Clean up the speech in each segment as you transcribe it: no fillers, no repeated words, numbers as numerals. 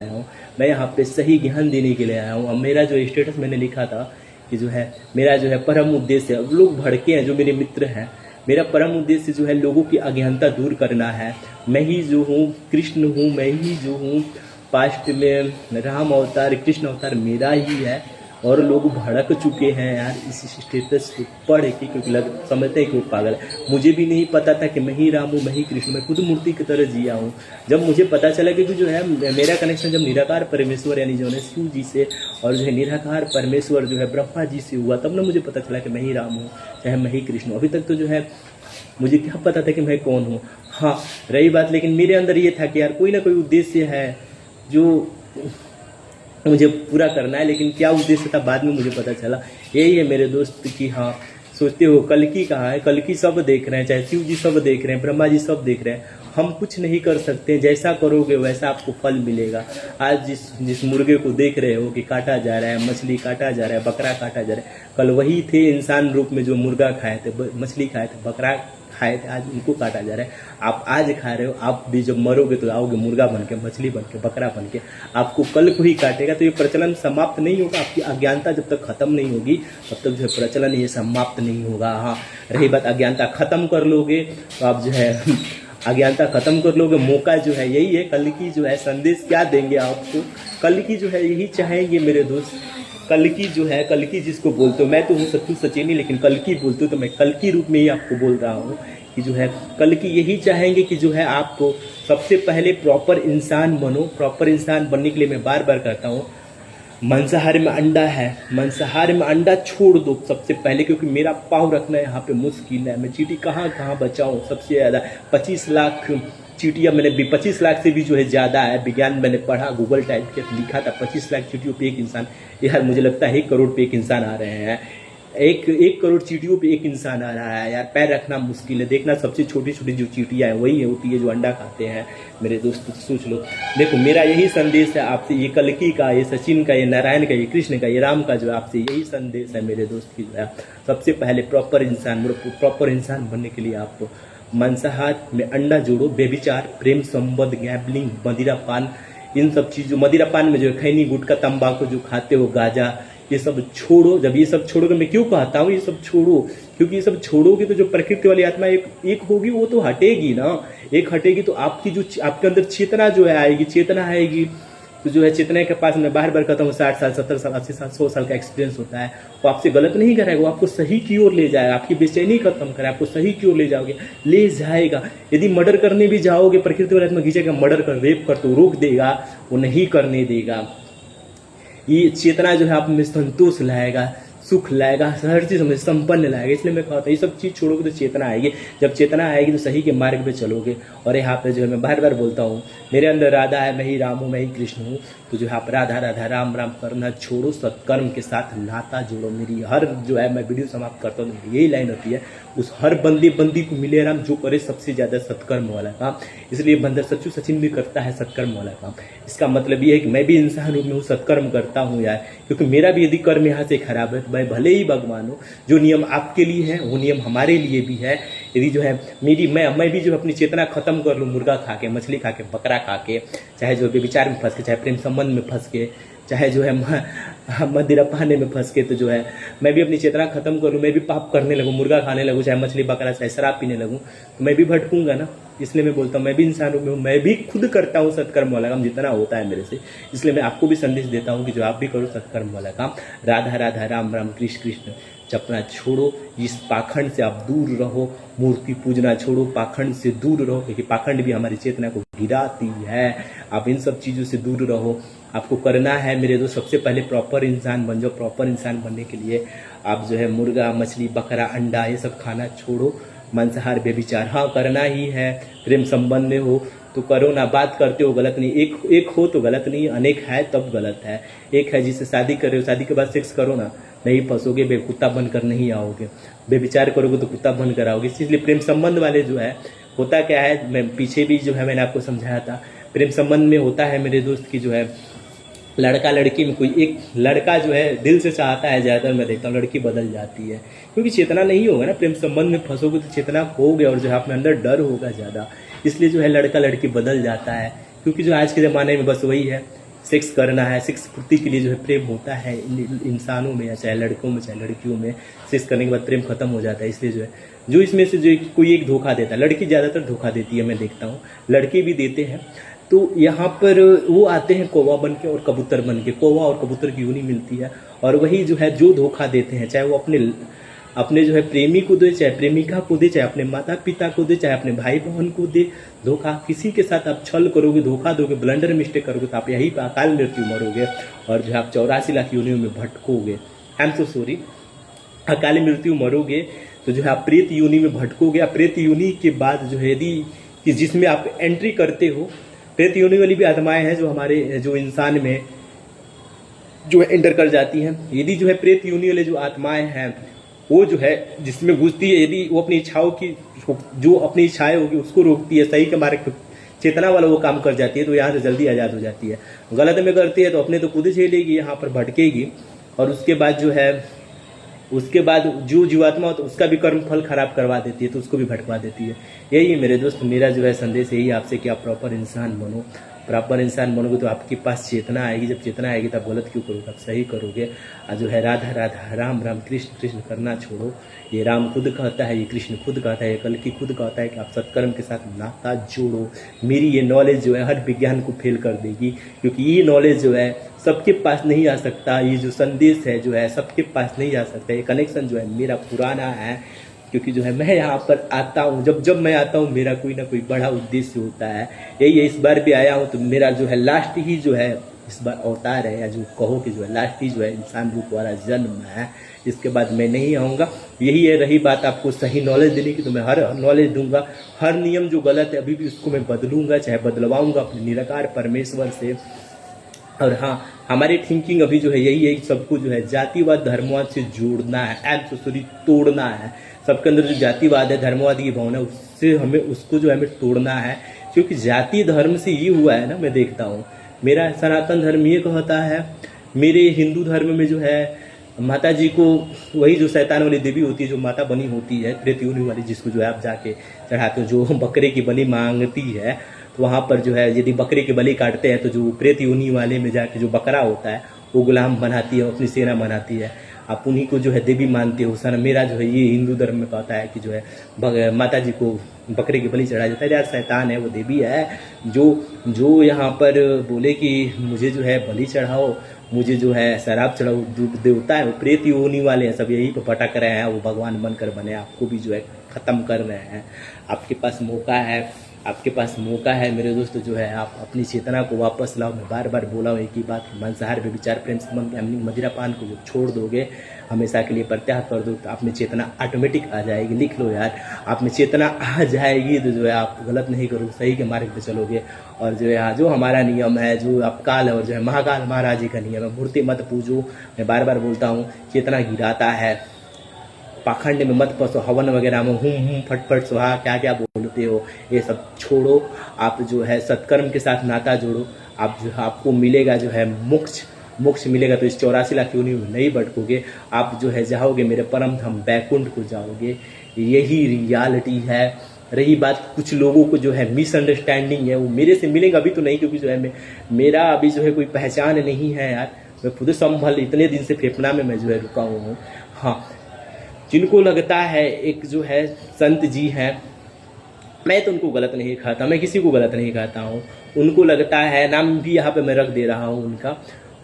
हूँ, मैं यहाँ पे सही ज्ञान देने के लिए आया हूँ। अब मेरा जो स्टेटस मैंने लिखा था कि जो है मेरा जो है परम उद्देश्य, अब लोग भड़के हैं जो मेरे मित्र हैं, मेरा परम उद्देश्य जो है लोगों की अज्ञानता दूर करना है। मैं ही जो हूँ कृष्ण हूँ, मैं ही जो हूँ पास्ट में राम अवतार कृष्ण अवतार मेरा ही है। और लोग भड़क चुके हैं यार इस स्टेटस को पढ़ के, क्योंकि समझते हैं कि वो पागल है। मुझे भी नहीं पता था कि मैं ही राम हूँ, मैं ही कृष्ण, मैं खुद मूर्ति की तरह जिया हूँ। जब मुझे पता चला कि जो है मेरा कनेक्शन जब निराकार परमेश्वर यानी जो है शिव जी से और जो है निराकार परमेश्वर जो है ब्रह्मा जी से हुआ, तब ना मुझे पता चला कि मैं ही राम हूँ, चाहे मैं ही कृष्ण हूँ। अभी तक तो जो है मुझे क्या पता था कि मैं कौन हूँ। हाँ रही बात, लेकिन मेरे अंदर ये था कि यार कोई ना कोई उद्देश्य है जो मुझे पूरा करना है। लेकिन क्या उद्देश्य था बाद में मुझे पता चला। यही है मेरे दोस्त कि हाँ सोचते हो कल्कि कहाँ है, कल्कि सब देख रहे हैं, चाहे शिव जी सब देख रहे हैं, ब्रह्मा जी सब देख रहे हैं, हम कुछ नहीं कर सकते। जैसा करोगे वैसा आपको फल मिलेगा। आज जिस मुर्गे को देख रहे हो कि काटा जा रहा है, मछली काटा जा रहा है, बकरा काटा जा रहा है, कल वही थे इंसान रूप में जो मुर्गा खाए थे, मछली खाए थे, बकरा खाए थे, आज उनको काटा जा रहा है। आप आज खा रहे हो, आप भी जब मरोगे तो आओगे मुर्गा बन के, मछली बन के, बकरा बन के, आपको कल को ही काटेगा। तो ये प्रचलन समाप्त नहीं होगा। आपकी अज्ञानता जब तक खत्म नहीं होगी तब तक जो है प्रचलन ये समाप्त नहीं होगा। हाँ रही बात अज्ञानता खत्म कर लोगे तो आप जो है अज्ञानता खत्म कर लोगे। मौका जो है यही है। कल की जो है संदेश क्या देंगे आपको, कल की जो है यही चाहेंगे मेरे दोस्त। कल की जो है, कल की जिसको बोलते हो, मैं तो हूँ सत्तू सचेनी, लेकिन कल की बोलते हो तो मैं कल की रूप में ही आपको बोल रहा हूँ कि जो है कल की यही चाहेंगे कि जो है आपको सबसे पहले प्रॉपर इंसान बनो। प्रॉपर इंसान बनने के लिए मैं बार बार कहता हूँ मांसाहार में अंडा है, मांसाहार में अंडा छोड़ दो सबसे पहले, क्योंकि मेरा पाँव रखना यहाँ पे मुश्किल है। मैं चींटी कहाँ कहाँ बचाऊँ, सबसे ज़्यादा 25 लाख चींटियाँ मैंने 25 लाख से भी जो है ज़्यादा है। विज्ञान मैंने पढ़ा, गूगल टाइप के लिखा था 25 लाख चींटियों पे एक इंसान। यार मुझे लगता है 1 करोड़ पे एक इंसान आ रहे हैं। एक करोड़ चींटियों पे एक इंसान आ रहा है यार। पैर रखना मुश्किल है। देखना सबसे छोटी छोटी जो चींटियाँ हैं वही होती है जो अंडा खाते हैं मेरे दोस्त, सोच लो। देखो मेरा यही संदेश है आपसे, ये कल्कि का, ये सचिन का, ये नारायण का, ये कृष्ण का, ये राम का, जो आपसे यही संदेश है मेरे दोस्त की जो है सबसे पहले प्रॉपर इंसान बनने के लिए आपको मांसाहार में अंडा जोड़ो। बेविचार, प्रेम संबंध, गैम्बलिंग, मदिरापान, इन सब चीज़ों, मदिरापान में जो है खैनी, गुटखा, तंबाकू जो खाते हो, गांजा, ये सब छोड़ो। जब ये सब छोड़ोगे, मैं क्यों कहता हूँ ये सब छोड़ो, क्योंकि ये सब छोड़ोगे तो जो प्रकृति वाली आत्मा एक होगी वो तो हटेगी ना। एक हटेगी तो आपकी जो आपके अंदर चेतना जो है आएगी, चेतना आएगी तो जो है चेतना के पास मैं बार बार कहता हूँ 60 साल, 70 साल, 80 साल, 100 साल का एक्सपीरियंस होता है। वो आपसे गलत नहीं कराएगा, वो आपको सही की ओर ले जाएगा। आपकी बेचैनी खत्म करे, आपको सही की ओर ले जाएगा। यदि मर्डर करने भी जाओगे, प्रकृति वाला आत्मा खींचेगा, मर्डर कर, रेप कर, तो रोक देगा, वो नहीं करने देगा। ये चेतना जो है आप में संतोष लाएगा, सुख लाएगा, हर चीज़ में संपन्न लाएगा। इसलिए मैं कहता हूँ ये सब चीज़ छोड़ोगे तो चेतना आएगी। जब चेतना आएगी तो सही के मार्ग पे चलोगे। और यहाँ पे जो है मैं बार बार बोलता हूँ मेरे अंदर राधा है, मैं ही राम हूँ, मैं ही कृष्ण हूँ। तो जो है आप राधा राधा राम राम करना छोड़ो, सत्कर्म के साथ नाता जोड़ो। मेरी हर जो है मैं वीडियो समाप्त करता हूँ तो यही लाइन होती है, उस हर बंदी को मिले राम जो करे सबसे ज़्यादा सत्कर्म वाला काम। इसलिए बंदर सच्चू सचिन भी करता है सत्कर्म वाला काम। इसका मतलब ये है कि मैं भी इंसान हूँ, मैं सत्कर्म करता हूँ यार, क्योंकि मेरा भी यदि कर्म यहाँ से खराब है तो मैं भले ही भगवान हो, जो नियम आपके लिए है वो नियम हमारे लिए भी है। यदि जो है मैं भी जो अपनी चेतना खत्म कर लूँ, मुर्गा खा के, मछली खा के, बकरा खा के, चाहे जो विचार में फंस के, चाहे प्रेम संबंध में फंस के, चाहे जो है मदिरा पाने में फंस के, तो जो है मैं भी अपनी चेतना खत्म कर लूँ, मैं भी पाप करने लगूँ, मुर्गा खाने लगूँ, चाहे मछली बकरा, चाहे शराब पीने लगूँ, तो मैं भी भटकूंगा ना। इसलिए मैं बोलता हूँ मैं भी इंसान हूँ, मैं भी खुद करता हूँ सत्कर्म वाला काम जितना होता है मेरे से। इसलिए मैं आपको भी संदेश देता हूँ कि जो आप भी करो सत्कर्म वाला काम। राधा राधा राम राम कृष्ण कृष्ण जपना छोड़ो। इस पाखंड से आप दूर रहो, मूर्ति पूजना छोड़ो, पाखंड से दूर रहो, क्योंकि पाखंड भी हमारी चेतना को गिराती है। आप इन सब चीज़ों से दूर रहो। आपको करना है मेरे दोस्त, सबसे पहले प्रॉपर इंसान बन जाओ। प्रॉपर इंसान बनने के लिए आप जो है मुर्गा, मछली, बकरा, अंडा ये सब खाना छोड़ो। मांसाहार, बेविचार हाँ करना ही है। प्रेम संबंध में हो तो करो ना, बात करते हो गलत नहीं, एक हो तो गलत नहीं, अनेक है तब गलत है। एक है जिससे शादी कर रहे हो, शादी के बाद सेक्स करो ना, नहीं फंसोगे, कुत्ता बनकर नहीं आओगे। बेविचार करोगे तो कुत्ता बनकर आओगे। इसलिए प्रेम संबंध वाले जो है होता क्या है, मैं पीछे भी जो है मैंने आपको समझाया था, प्रेम संबंध में होता है मेरे दोस्त की जो है लड़का लड़की में कोई एक लड़का जो है दिल से चाहता है, ज़्यादातर मैं देखता हूँ लड़की बदल जाती है, क्योंकि चेतना नहीं होगा ना। प्रेम संबंध में फंसोगे तो चेतना खोगे और जो है अपने अंदर डर होगा ज़्यादा, इसलिए जो है लड़का लड़की बदल जाता है। क्योंकि जो आज के ज़माने में बस वही है सेक्स करना है, सेक्स पूर्ति के लिए जो है प्रेम होता है इंसानों में, या चाहे लड़कों में चाहे लड़कियों में, सेक्स करने के बाद प्रेम खत्म हो जाता है। इसलिए जो है जो इसमें से जो कोई एक धोखा देता है, लड़की ज़्यादातर धोखा देती है, मैं देखता हूँ, लड़के भी देते हैं। तो यहाँ पर वो आते हैं कौवा बन के और कबूतर बन के, कौवा और कबूतर की यूनी मिलती है, और वही जो है जो धोखा देते हैं, चाहे वो अपने जो है प्रेमी को दे, चाहे प्रेमिका को दे, चाहे अपने माता पिता को दे, चाहे अपने भाई बहन को दे धोखा। किसी के साथ आप छल करोगे, धोखा दोगे, ब्लंडर मिस्टेक करोगे तो आप यही पे अकाल मृत्यु मरोगे, और जो है आप 84 लाख योनियों में भटकोगे। आई एम सो सॉरी, अकाल मृत्यु मरोगे तो जो है आप प्रेत योनि में भटकोगे। प्रेत योनि के बाद जो है यदि कि जिसमें आप एंट्री करते हो, प्रेत योनि वाली भी आत्माएं हैं जो हमारे जो इंसान में जो है एंटर कर जाती हैं। यदि जो है प्रेत योनि वाले जो आत्माएं हैं वो जो है जिसमें घुसती है, यदि वो अपनी इच्छाओं की जो अपनी इच्छाएं होगी उसको रोकती है, सही के मार्ग चेतना वाला वो काम कर जाती है, तो यहाँ से जल्दी आज़ाद हो जाती है। गलत में करती है तो अपने तो खुद झेलेगी, यहाँ पर भटकेगी, और उसके बाद जो है उसके बाद जो जीवात्मा होता है उसका भी कर्म फल खराब करवा देती है, तो उसको भी भटकवा देती है। यही है मेरे दोस्त, मेरा जो है संदेश यही आपसे कि आप प्रॉपर इंसान बनो। प्रॉपर इंसान बनोगे तो आपके पास चेतना आएगी, जब चेतना आएगी तो आप गलत क्यों करोगे, आप सही करोगे। और जो है राधा राधा राम राम कृष्ण कृष्ण करना छोड़ो। ये राम खुद कहता है, ये कृष्ण खुद कहता है, ये कल की खुद कहता है कि आप सत्कर्म के साथ नाता जोड़ो। मेरी ये नॉलेज जो है हर विज्ञान को फेल कर देगी, क्योंकि ये नॉलेज जो है सबके पास नहीं आ सकता, ये जो संदेश है जो है सबके पास नहीं आ सकता। ये कनेक्शन जो है मेरा पुराना है, क्योंकि जो है मैं यहाँ पर आता हूँ, जब मैं आता हूँ मेरा कोई ना कोई बड़ा उद्देश्य होता है। यही है, इस बार भी आया हूँ तो मेरा जो है लास्ट ही जो है इस बार अवतार है, या जो कहो कि जो है लास्ट ही जो है इंसान रूप वाला जन्म है, इसके बाद मैं नहीं आऊँगा। यही है, रही बात आपको सही नॉलेज देने की तो मैं हर नॉलेज दूंगा, हर नियम जो गलत है अभी भी उसको मैं बदलूंगा, चाहे बदलवाऊंगा अपने निराकार परमेश्वर से। और हाँ, हमारी थिंकिंग अभी जो है यही है कि सबको जो है जातिवाद धर्मवाद से जोड़ना है, एब्सोल्युटली तोड़ना है। सबके अंदर जो जातिवाद है, धर्मवाद की भावना, उससे हमें उसको जो है हमें तोड़ना है। क्योंकि जाति धर्म से ये हुआ है ना, मैं देखता हूँ, मेरा सनातन धर्म ये कहता है, मेरे हिंदू धर्म में जो है माता जी को वही जो शैतान वाली देवी होती है, जो माता बनी होती है प्रेत योनि वाली, जिसको जो है आप जाके चढ़ाते हो, जो बकरे की बलि मांगती है, तो वहाँ पर जो है यदि बकरे की बलि काटते हैं तो जो प्रेत योनि वाले में जाके जो बकरा होता है वो गुलाम बनाती है, अपनी सेना बनाती है। आप उन्हीं को जो है देवी मानते हो सर। मेरा जो है ये हिंदू धर्म में कहता है कि जो है माता जी को बकरे की बलि चढ़ाया जाता है। यार शैतान है, वो देवी है, जो यहाँ पर बोले कि मुझे जो है बलि चढ़ाओ, मुझे जो है शराब चढ़ाओ, देवता है वो प्रेत योनि वाले हैं, सब यही पे भटक रहे हैं, वो भगवान बनकर बने, आपको भी जो है ख़त्म कर रहे हैं। आपके पास मौका है, आपके पास मौका है मेरे दोस्त, जो है आप अपनी चेतना को वापस लाओ। मैं बार बार बोला हूँ एक ही बात, मांसाहार व्यभिचार प्रेम संबंध गैम्बलिंग मदिरापान को जो छोड़ दोगे, हमेशा के लिए प्रत्याह कर दो, तो आप में चेतना ऑटोमेटिक आ जाएगी। लिख लो यार, आप में चेतना आ जाएगी तो जो है आप गलत नहीं करोगे, सही के मार्ग पे चलोगे। और जो है जो हमारा नियम है, जो आप काल है और जो है महाकाल महाराज जी का नियम है, मूर्ति मत पूजो। मैं बार बार बोलता हूँ, चेतना गिराता है, पाखंड में मत फंसो, हवन वगैरह में फटफट सुहा क्या क्या बोलते हो, ये सब छोड़ो। आप जो है सत्कर्म के साथ नाता जोड़ो, आप जो आपको मिलेगा जो है मोक्ष मिलेगा। तो इस 84 लाख योनि में नहीं भटकोगे, आप जो है जाओगे मेरे परम धाम बैकुंठ को जाओगे। यही रियलिटी है। रही बात कुछ लोगों को जो है मिसअंडरस्टैंडिंग है, वो मेरे से मिलेगा अभी तो नहीं, क्योंकि जो है मेरा अभी जो है कोई पहचान नहीं है यार। मैं खुद संभल इतने दिन से फेफना में मैं जो है रुका हुआ हूँ। हाँ, जिनको लगता है एक जो है संत जी हैं, मैं तो उनको गलत नहीं कहता, मैं किसी को गलत नहीं कहता हूँ। उनको लगता है, नाम भी यहाँ पे मैं रख दे रहा हूँ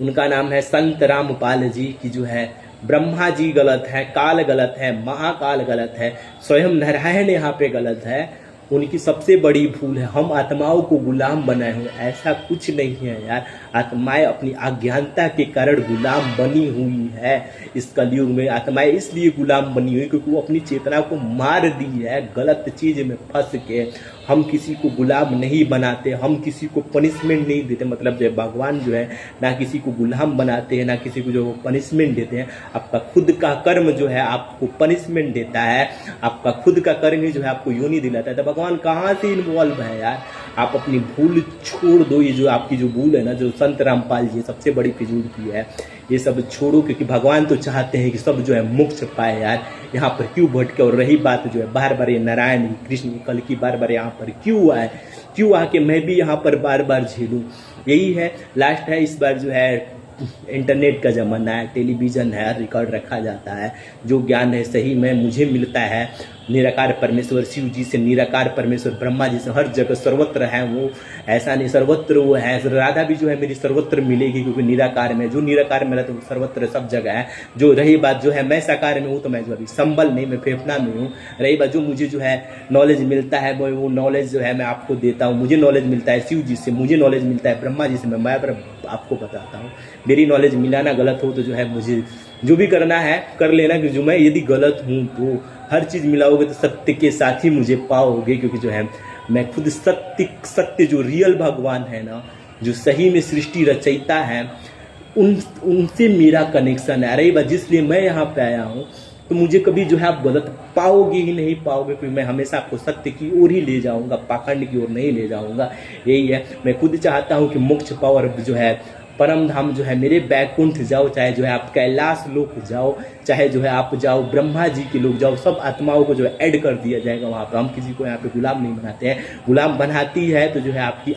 उनका नाम है संत रामपाल जी, की जो है ब्रह्मा जी गलत है, काल गलत है, महाकाल गलत है, स्वयं नारायण यहाँ पे गलत है। उनकी सबसे बड़ी भूल है हम आत्माओं को गुलाम बनाए हुए, ऐसा कुछ नहीं है यार। आत्माएं अपनी अज्ञानता के कारण गुलाम बनी हुई है। इस कलयुग में आत्माएं इसलिए गुलाम बनी हुई क्योंकि वो अपनी चेतना को मार दी है गलत चीज में फंस के। हम किसी को गुलाम नहीं बनाते, हम किसी को पनिशमेंट नहीं देते, मतलब जो भगवान जो है ना किसी को गुलाम बनाते हैं ना किसी को जो पनिशमेंट देते हैं। आपका खुद का कर्म जो है आपको पनिशमेंट देता है, आपका खुद का कर्म ही जो है आपको योनि दिलाता है। तो भगवान कहाँ से इन्वॉल्व है यार। आप अपनी भूल छोड़ दो, ये जो आपकी जो भूल है ना, जो संत रामपाल जी सबसे बड़ी फिजूल की है, ये सब छोड़ो, क्योंकि भगवान तो चाहते हैं कि सब जो है मोक्ष पाए यार। यहाँ पर क्यों भटके। और रही बात जो है बार बार ये नारायण कृष्ण कल की बार बार यहाँ पर क्यों आए, क्यों आके मैं भी यहाँ पर बार बार झेलूं। यही है, लास्ट है। इस बार जो है इंटरनेट का ज़माना है, टेलीविज़न है, रिकॉर्ड रखा जाता है। जो ज्ञान है सही में मुझे मिलता है निराकार परमेश्वर शिव जी से, निराकार परमेश्वर ब्रह्मा जी से, हर जगह सर्वत्र है वो। ऐसा नहीं, सर्वत्र वो है। राधा भी जो है मेरी सर्वत्र मिलेगी, क्योंकि निराकार में, जो निराकार में रहता है वो सर्वत्र सब जगह है। जो रही बात जो है मैं साकार में हूँ, तो मैं जो अभी संबल नहीं, मैं फेफड़ा में हूँ। रही बात जो मुझे जो है नॉलेज मिलता है, वो नॉलेज जो है मैं आपको देता हूँ। मुझे नॉलेज मिलता है शिव जी से, मुझे नॉलेज मिलता है ब्रह्मा जी से, मैं आपको बताता हूँ। मेरी नॉलेज मिलाना गलत हो तो जो है मुझे जो भी करना है कर लेना, कि जो मैं यदि गलत हूँ तो हर चीज़ मिलाओगे तो सत्य के साथ ही मुझे पाओगे। क्योंकि जो है मैं खुद सत्य जो रियल भगवान है ना, जो सही में सृष्टि रचयिता है, उनसे मेरा कनेक्शन है। रही बात जिसलिए मैं यहाँ पे आया हूँ, तो मुझे कभी जो है आप गलत पाओगे ही नहीं पाओगे, क्योंकि मैं हमेशा आपको सत्य की ओर ही ले जाऊँगा, पाखंड की ओर नहीं ले जाऊँगा। यही है, मैं खुद चाहता हूँ कि मोक्ष पाओ और जो है परम धाम जो है मेरे बैकुंठ जाओ, चाहे जो है आप कैलाश लोक जाओ, चाहे जो है आप जाओ ब्रह्मा जी के लोग जाओ, सब आत्माओं को जो है ऐड कर दिया जाएगा वहाँ पर। हम किसी को यहाँ पे गुलाम नहीं बनाते हैं। गुलाम बनाती है तो जो है आपकी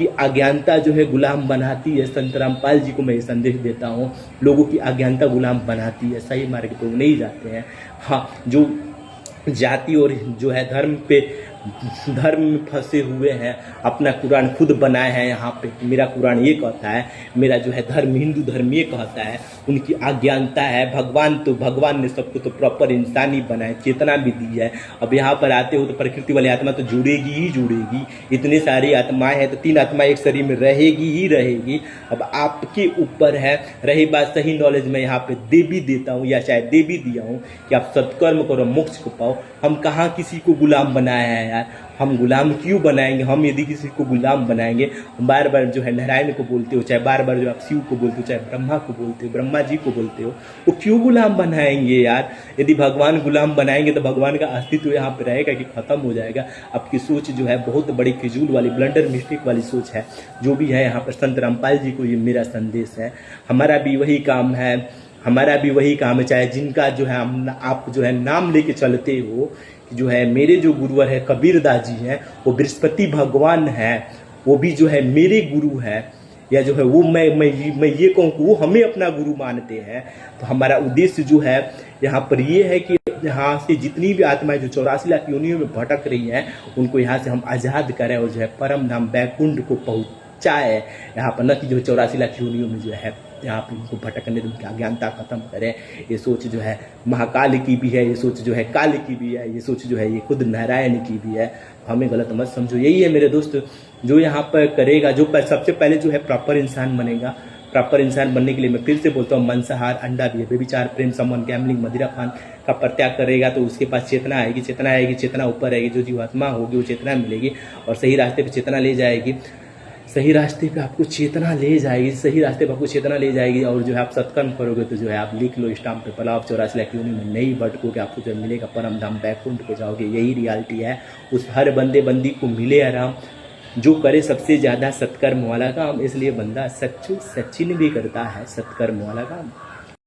अज्ञानता जो है गुलाम बनाती है। संत रामपाल जी को मैं ये संदेश देता हूँ, लोगों की अज्ञानता गुलाम बनाती है, सही मार्ग पे वो नहीं जाते हैं। हाँ, जो जाति और जो है धर्म में फंसे हुए हैं, अपना कुरान खुद बनाए हैं यहाँ पे। मेरा कुरान ये कहता है, मेरा जो है धर्म हिंदू धर्म ये कहता है, उनकी अज्ञानता है। भगवान ने सबको तो प्रॉपर इंसान ही बनाए, चेतना भी दी है। अब यहाँ पर आते हो तो प्रकृति वाली आत्मा तो जुड़ेगी ही जुड़ेगी। इतनी सारी आत्माएं हैं तो 3 आत्मा एक शरीर में रहेगी ही रहेगी। अब आपके ऊपर है। रही बात सही नॉलेज में यहाँ पे दे भी देता हूँ, या शायद दे भी दिया हूँ कि आप सत्कर्म करो, मोक्ष को पाओ। हम कहाँ किसी को गुलाम बनाया है यार, हम गुलाम क्यों बनाएंगे? हम यदि किसी को गुलाम बनाएंगे, बार बार जो है नारायण को बोलते हो, चाहे बार बार जो आप शिव को बोलते हो, चाहे ब्रह्मा को बोलते हो, ब्रह्मा जी को बोलते हो, वो क्यों गुलाम बनाएंगे यार? यदि भगवान गुलाम बनाएंगे तो भगवान का अस्तित्व यहाँ पे रहेगा कि खत्म हो जाएगा? आपकी सोच जो है बहुत बड़ी फिजूल वाली, ब्लंडर मिस्टेक वाली सोच है। जो भी है यहाँ पर संत रामपाल जी को ये मेरा संदेश है। हमारा भी वही काम है, चाहे जिनका जो है आप जो है नाम लेके चलते हो, जो है मेरे जो गुरुवर है कबीरदास जी हैं, वो बृहस्पति भगवान है, वो भी जो है मेरे गुरु है। या जो है वो मैं ये कहूँ कि वो हमें अपना गुरु मानते हैं। तो हमारा उद्देश्य जो है यहाँ पर ये है कि यहाँ से जितनी भी आत्माएं जो 84 लाख योनियों में भटक रही हैं, उनको यहाँ से हम आज़ाद करें और जो है परम धाम बैकुंठ को पहुँचाए। यहाँ पर न कि जो 84 लाख योनियों में जो है यहाँ पे उनको भटकने दे, उनकी अज्ञानता खत्म करें। ये सोच जो है महाकाल की भी है, ये सोच जो है काल की भी है, ये सोच जो है ये खुद नारायण की भी है। हमें गलत मत समझो। यही है मेरे दोस्त, जो यहाँ पर करेगा, जो सबसे पहले जो है प्रॉपर इंसान बनेगा। प्रॉपर इंसान बनने के लिए मैं फिर से बोलता हूँ, मांसाहार, अंडा भी है, बेविचार, प्रेम संबंध, गैम्बलिंग, मदिरा पान का परित्याग करेगा तो उसके पास चेतना आएगी। चेतना ऊपर आएगी, जो जीवात्मा होगी वो चेतना मिलेगी और सही रास्ते पे चेतना ले जाएगी। सही रास्ते पे आपको चेतना ले जाएगी, और जो है आप सत्कर्म करोगे तो जो है आप लिख लो स्टाम्प पे, पलाव 84 लाख योनि में नहीं भटकोगे, आपको जो मिलेगा परम धाम बैकुंठ को जाओगे। यही रियलिटी है। उस हर बंदी को मिले आराम, जो करे सबसे ज़्यादा सत्कर्म वाला काम। इसलिए बंदा सचिन भी करता है सत्कर्म वाला काम।